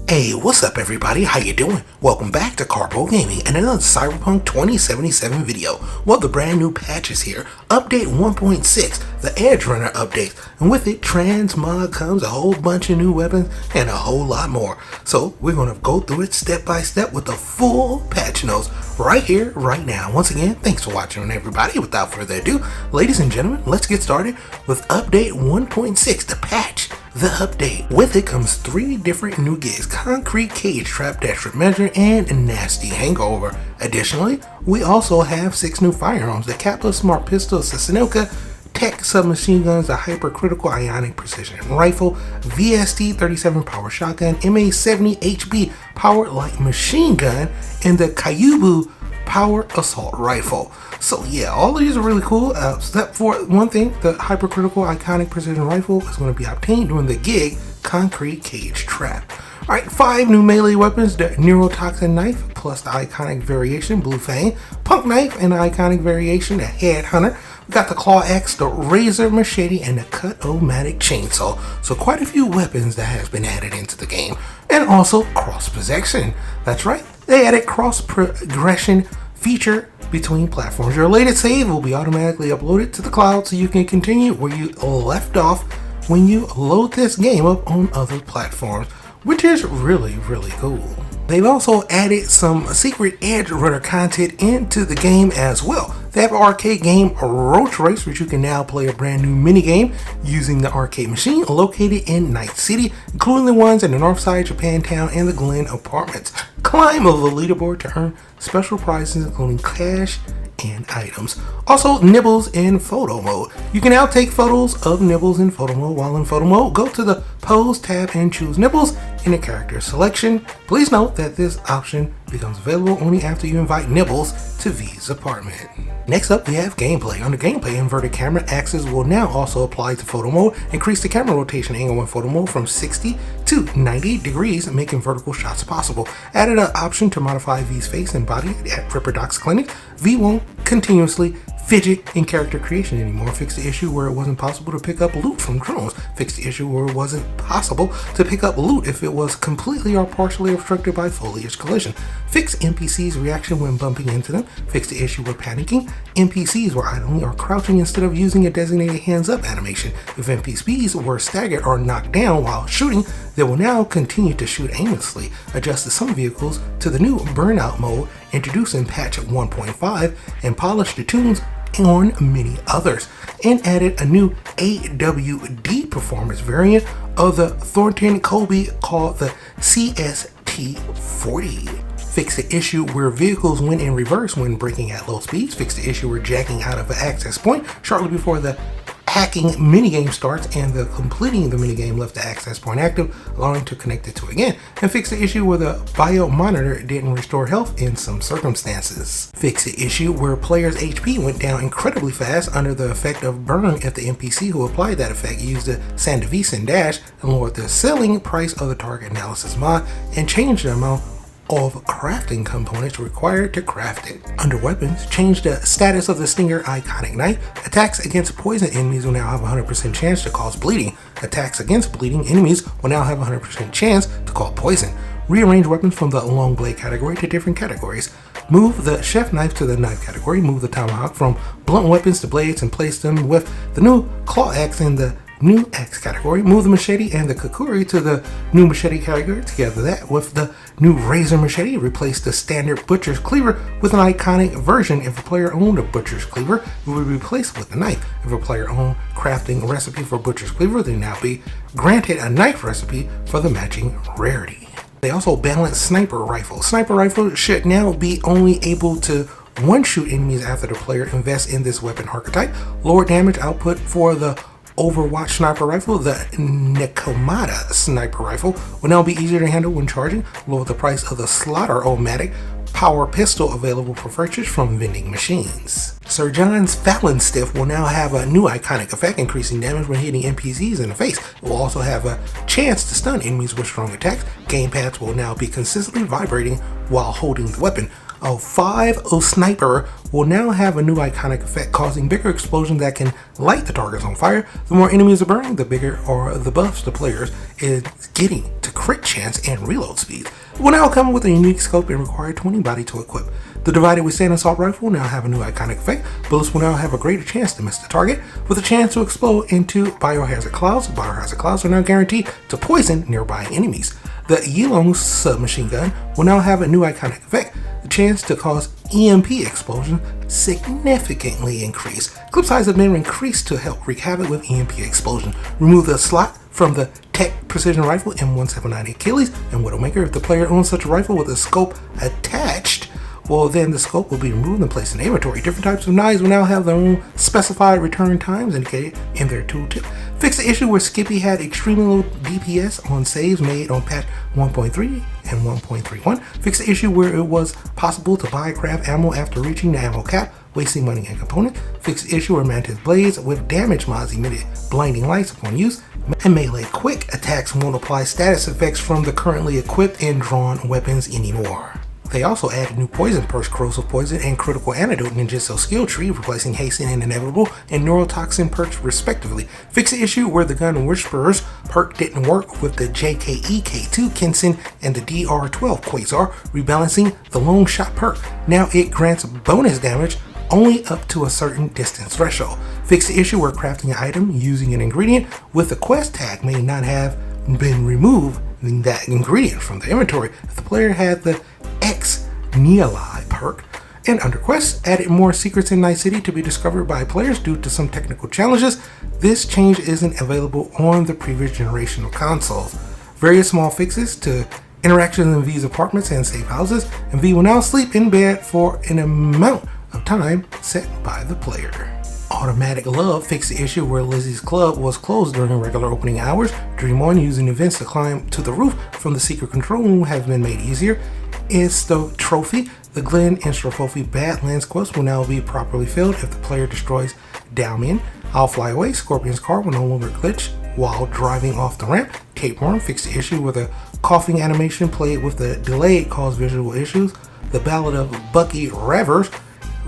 Hey, what's up everybody? How you doing? Welcome back to Karpo Gaming and another Cyberpunk 2077 video. Well, the brand new patch is here. Update 1.6, the Edgerunner update, and with it, Transmog comes a whole bunch of new weapons and a whole lot more. So we're going to go through it step by step with the full patch notes right here, right now. Once again, thanks for watching everybody. Without further ado, ladies and gentlemen, let's get started with Update 1.6, the patch. The update. With it comes 3 different new gigs: Concrete Cage Trap, Desperate Measure, and Nasty Hangover. Additionally, we also have 6 new firearms: the Kappa Smart Pistol, Sasinoka, Tech Submachine Guns, the Hypercritical Ionic Precision Rifle, VST 37 Power Shotgun, MA 70 HB Power Light Machine Gun, and the Kayubu Power Assault Rifle. So yeah, all of these are really cool, except for one thing: the Hypercritical Iconic Precision Rifle is going to be obtained during the gig Concrete Cage Trap. Alright, 5 new melee weapons: the Neurotoxin Knife, plus the iconic variation Blue Fang, Punk Knife, and the iconic variation the Headhunter. We got the Claw Axe, the Razor Machete, and the Cut-O-Matic Chainsaw. So quite a few weapons that has been added into the game. And also cross possession. That's right, they added cross progression feature between platforms. Your latest save will be automatically uploaded to the cloud so you can continue where you left off when you load this game up on other platforms, which is really cool. They've also added some secret Edgerunner content into the game as well. They have an arcade game, Roach Race, which you can now play a brand new minigame using the arcade machine located in Night City, including the ones in the Northside, Japantown, and the Glen Apartments. Climb over the leaderboard to earn special prizes including cash and items. Also, Nibbles in photo mode. You can now take photos of Nibbles in photo mode. While in photo mode, go to the Pose tab and choose Nibbles in the character selection. Please note that this option becomes available only after you invite Nibbles to V's apartment. Next up, we have gameplay. Under gameplay, inverted camera axis will now also apply to photo mode. Increase the camera rotation angle in photo mode from 60 to 90 degrees, making vertical shots possible. Added an option to modify V's face and body at Ripperdocs Clinic. V won't continuously fidget in character creation anymore. Fix the issue where it wasn't possible to pick up loot from drones. Fix the issue where it wasn't possible to pick up loot if it was completely or partially obstructed by foliage collision. Fix NPC's reaction when bumping into them. Fix the issue where panicking NPCs were idling or crouching instead of using a designated hands up animation. If NPCs were staggered or knocked down while shooting, they will now continue to shoot aimlessly. Adjusted some vehicles to the new burnout mode introduced in patch 1.5 and polished the tunes on many others, and added a new AWD performance variant of the Thornton Kobe called the CST40. Fix the issue where vehicles went in reverse when braking at low speeds. Fix the issue where jacking out of an access point shortly before the hacking minigame starts and the completing the minigame left the access point active, allowing to connect it to again. And fix the issue where the bio monitor didn't restore health in some circumstances. Fix the issue where players' HP went down incredibly fast under the effect of burn if the NPC who applied that effect used the Sandevisin dash, and lowered the selling price of the target analysis mod and changed the amount of crafting components required to craft it. Under weapons, change the status of the Stinger Iconic Knife. Attacks against poison enemies will now have a 100% chance to cause bleeding. Attacks against bleeding enemies will now have a 100% chance to cause poison. Rearrange weapons from the long blade category to different categories. Move the chef knife to the knife category. Move the tomahawk from blunt weapons to blades and place them with the new claw axe in the new X category. Move the machete and the Kakuri to the new machete category. Together that with the new razor machete, replace the standard butcher's cleaver with an iconic version. If a player owned a butcher's cleaver, it will be replaced with a knife. If a player owned crafting recipe for butcher's cleaver, they now be granted a knife recipe for the matching rarity. They also balanced sniper rifle. Sniper rifle should now be only able to one-shoot enemies after the player invests in this weapon archetype. Lower damage output for the Overwatch sniper rifle. The Nekomata sniper rifle will now be easier to handle when charging. Lower the price of the Slaughter-O-Matic power pistol available for purchase from vending machines. Sir John's Fallon Stiff will now have a new iconic effect, increasing damage when hitting NPCs in the face. It will also have a chance to stun enemies with strong attacks. Gamepads will now be consistently vibrating while holding the weapon. A 5 Sniper will now have a new iconic effect, causing bigger explosions that can light the targets on fire. The more enemies are burning, the bigger or the buffs the players is getting to crit chance, and reload speed. It will now come with a unique scope and require 20 body to equip. The Divided Withstand Assault Rifle will now have a new iconic effect. Bullets will now have a greater chance to miss the target, with a chance to explode into biohazard clouds. Biohazard clouds are now guaranteed to poison nearby enemies. The Yilong submachine gun will now have a new iconic effect. The chance to cause EMP explosion significantly increased. Clip size has been increased to help wreak havoc with EMP explosion. Remove the slot from the Tech Precision Rifle M179 Achilles and Widowmaker. If the player owns such a rifle with a scope attached, well, then the scope will be removed and placed in the inventory. Different types of knives will now have their own specified return times indicated in their tooltip. Fix the issue where Skippy had extremely low DPS on saves made on patch 1.3 and 1.31. Fix the issue where it was possible to buy craft ammo after reaching the ammo cap, wasting money and components. Fix the issue where Mantis blades with damage mods emitted blinding lights upon use. And melee quick attacks won't apply status effects from the currently equipped and drawn weapons anymore. They also added new poison perks, corrosive poison, and critical antidote ninjutsu skill tree, replacing hasten and inevitable and neurotoxin perks respectively. Fix the issue where the gun whisperers perk didn't work with the a.k.a. K2 Kensen and the DR12 Quasar, rebalancing the long shot perk. Now it grants bonus damage only up to a certain distance threshold. Fix the issue where crafting an item using an ingredient with a quest tag may not have been removed that ingredient from the inventory if the player had the X Neali perk. And under quests, added more secrets in Night City to be discovered by players due to some technical challenges. This change isn't available on the previous generation of consoles. Various small fixes to interactions in V's apartments and safe houses, and V will now sleep in bed for an amount of time set by the player. Automatic Love fixed the issue where Lizzie's club was closed during regular opening hours. Dream On using events to climb to the roof from the secret control room has been made easier. Insta Trophy, the Glen Insta Badlands quest will now be properly filled if the player destroys Dalmian. I'll Fly Away, Scorpion's car will no longer glitch while driving off the ramp. Tapeworm fixed the issue where the coughing animation played with the delay caused visual issues. The Ballad of Bucky Revers,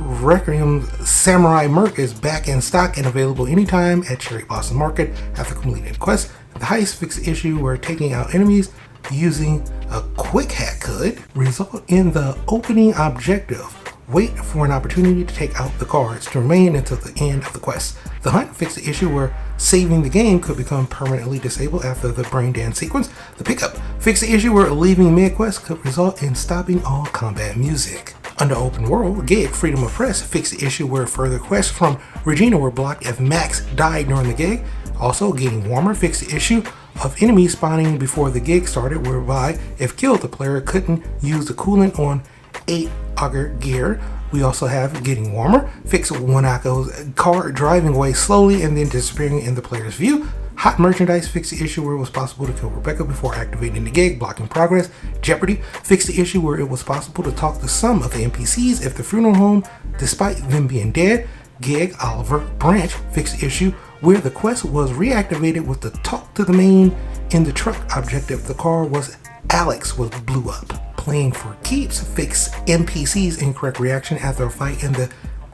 Requiem's Samurai Merc is back in stock and available anytime at Cherry Blossom Market after completing the quest. The Heist fixed the issue where taking out enemies using a quick hack could result in the opening objective. Wait for an opportunity to take out the cards to remain until the end of the quest. The Hunt fixed the issue where saving the game could become permanently disabled after the brain dance sequence. The Pickup fixed the issue where leaving mid-quest could result in stopping all combat music. Under Open World, Gig Freedom of Press fixed the issue where further quests from Regina were blocked if Max died during the gig. Also, Getting Warmer fixed the issue of enemies spawning before the gig started, whereby if killed, the player couldn't use the coolant on 8 auger gear. We also have Getting Warmer fixed Wanako's car driving away slowly and then disappearing in the player's view. Hot Merchandise fixed the issue where it was possible to kill Rebecca before activating the gig, blocking progress. Jeopardy fixed the issue where it was possible to talk to some of the NPCs if the funeral home, despite them being dead. Gig Oliver Branch fixed the issue where the quest was reactivated with the talk to the main in the truck objective. The car was Alex was blew up. Playing for Keeps fixed NPCs incorrect reaction after a fight in the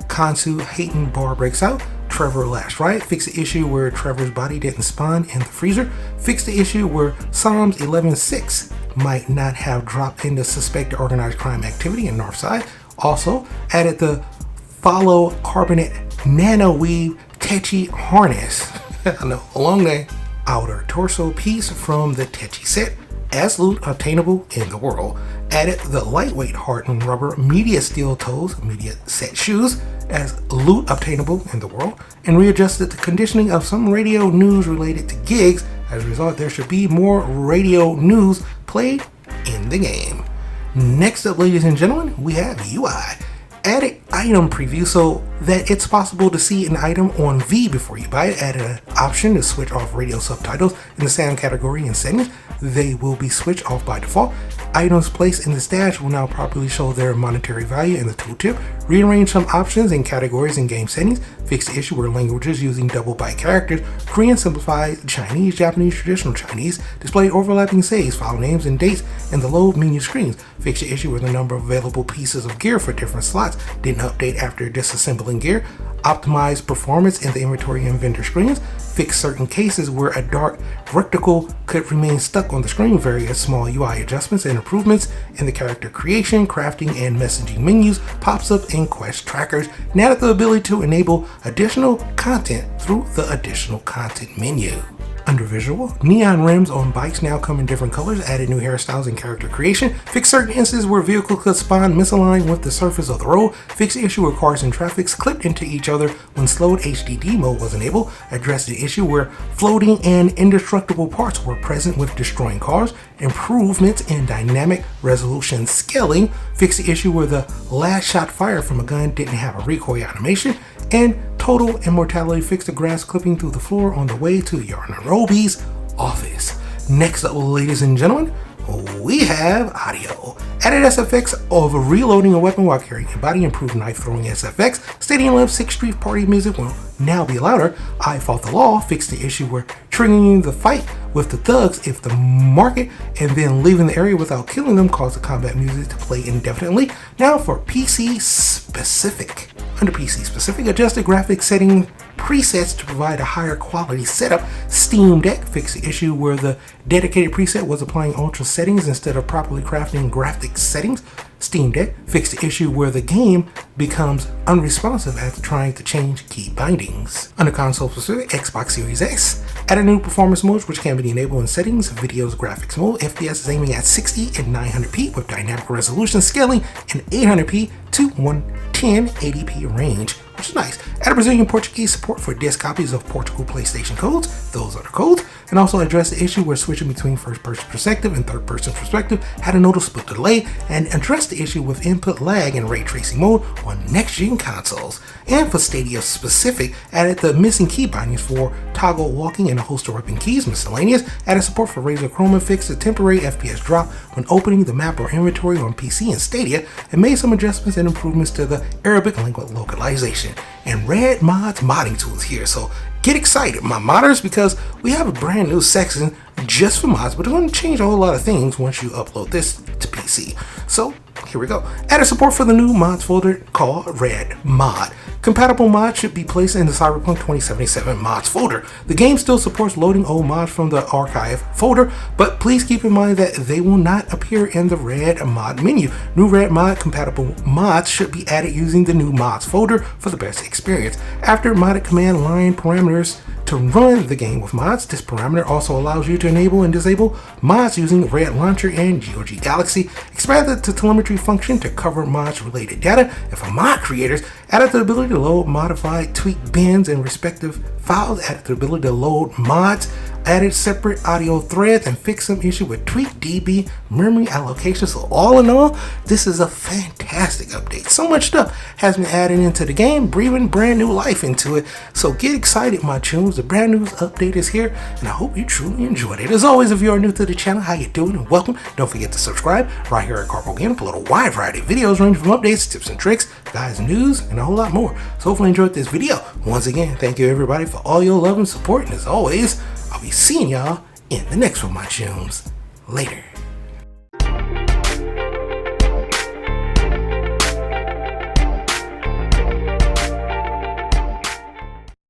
Kansu Hayton bar breaks out. Trevor Last Riot fixed the issue where Trevor's body didn't spawn in the freezer. Fixed the issue where Psalms 11.6 might not have dropped into suspected organized crime activity in Northside. Also added the Follow Carbonate Nano Weave Techi Harness. I know, a long name. Outer torso piece from the Techi set as loot obtainable in the world. Added the lightweight hardened rubber media steel toes, media set shoes as loot obtainable in the world, and readjusted the conditioning of some radio news related to gigs. As a result, there should be more radio news played in the game. Next up, ladies and gentlemen, we have UI. Added item preview so that it's possible to see an item on V before you buy it. Added an option to switch off radio subtitles in the sound category and settings. They will be switched off by default. Items placed in the stash will now properly show their monetary value in the tooltip. Rearrange some options and categories in game settings. Fix the issue where languages using double byte characters, Korean simplified, Chinese, Japanese, traditional Chinese, display overlapping saves, file names and dates in the load menu screens. Fix the issue where the number of available pieces of gear for different slots didn't update after disassembling gear. Optimize performance in the inventory and vendor screens. fix certain cases where a dark rectangle could remain stuck on the screen, various small UI adjustments and improvements in the character creation, crafting, and messaging menus, pops up and quest trackers, and added the ability to enable additional content through the additional content menu. Under visual, neon rims on bikes now come in different colors, added new hairstyles and character creation, fixed certain instances where vehicles could spawn misaligned with the surface of the road, fixed the issue where cars and traffic clipped into each other when slowed HDD mode was enabled, addressed the issue where floating and indestructible parts were present with destroying cars, improvements in dynamic resolution scaling, fixed the issue where the last shot fired from a gun didn't have a recoil animation, and total immortality fixed the grass clipping through the floor on the way to Yarnarobi's office. Next up, ladies and gentlemen, we have audio. Added SFX of reloading a weapon while carrying a body, improved knife throwing SFX, Stadium Live 6th Street Party music will now be louder. I Fought the Law fixed the issue where triggering the fight with the thugs if the market and then leaving the area without killing them caused the combat music to play indefinitely. Now for PC specific. Under PC specific, adjusted graphics setting presets to provide a higher quality setup. Steam Deck fixed the issue where the dedicated preset was applying ultra settings instead of properly crafting graphics settings. Steam Deck fixed the issue where the game becomes unresponsive after trying to change key bindings. Under console specific, Xbox Series X added new performance modes which can be enabled in settings, videos, graphics mode. FPS is aiming at 60 and 900p with dynamic resolution scaling in 800p to 110 80p range, which is nice. Added Brazilian Portuguese support for disc copies of Portugal PlayStation codes. Those are the codes. And also addressed the issue where switching between first-person perspective and third-person perspective had a noticeable delay, and addressed the issue with input lag and ray tracing mode on next-gen consoles. And for Stadia specific, added the missing key bindings for toggle walking and a host of weapon keys, miscellaneous, added support for Razer Chroma, fixed the temporary FPS drop when opening the map or inventory on PC and Stadia, and made some adjustments and improvements to the Arabic language localization. And Red Mod's modding tools here, so get excited, my modders, because we have a brand new section just for mods, but it's going to change a whole lot of things once you upload this to PC. So here we go. Added support for the new mods folder called Red Mod. Compatible mods should be placed in the Cyberpunk 2077 mods folder. The game still supports loading old mods from the archive folder, but please keep in mind that they will not appear in the Red Mod menu. New Red Mod compatible mods should be added using the new mods folder for the best experience. After modded command line parameters to run the game with mods, this parameter also allows you to enable and disable mods using Red Launcher and GOG Galaxy. Expanded the telemetry function to cover mods related data. And for mod creators, added the ability to load modified tweak bins and respective files, added the ability to load mods, added separate audio threads, and fixed some issue with tweak DB memory allocation. So all in all, this is a fantastic update. So much stuff has been added into the game, breathing brand new life into it. So get excited, my tunes. The brand new update is here, and I hope you truly enjoyed it. As always, if you are new to the channel, how you doing and welcome. Don't forget to subscribe. Right here at Karpo Gaming, upload a wide variety of videos ranging from updates, tips and tricks, guys, news, and a whole lot more. So hopefully you enjoyed this video. Once again, thank you everybody for all your love and support, and as always, I'll be seeing y'all in the next one, my tunes. Later.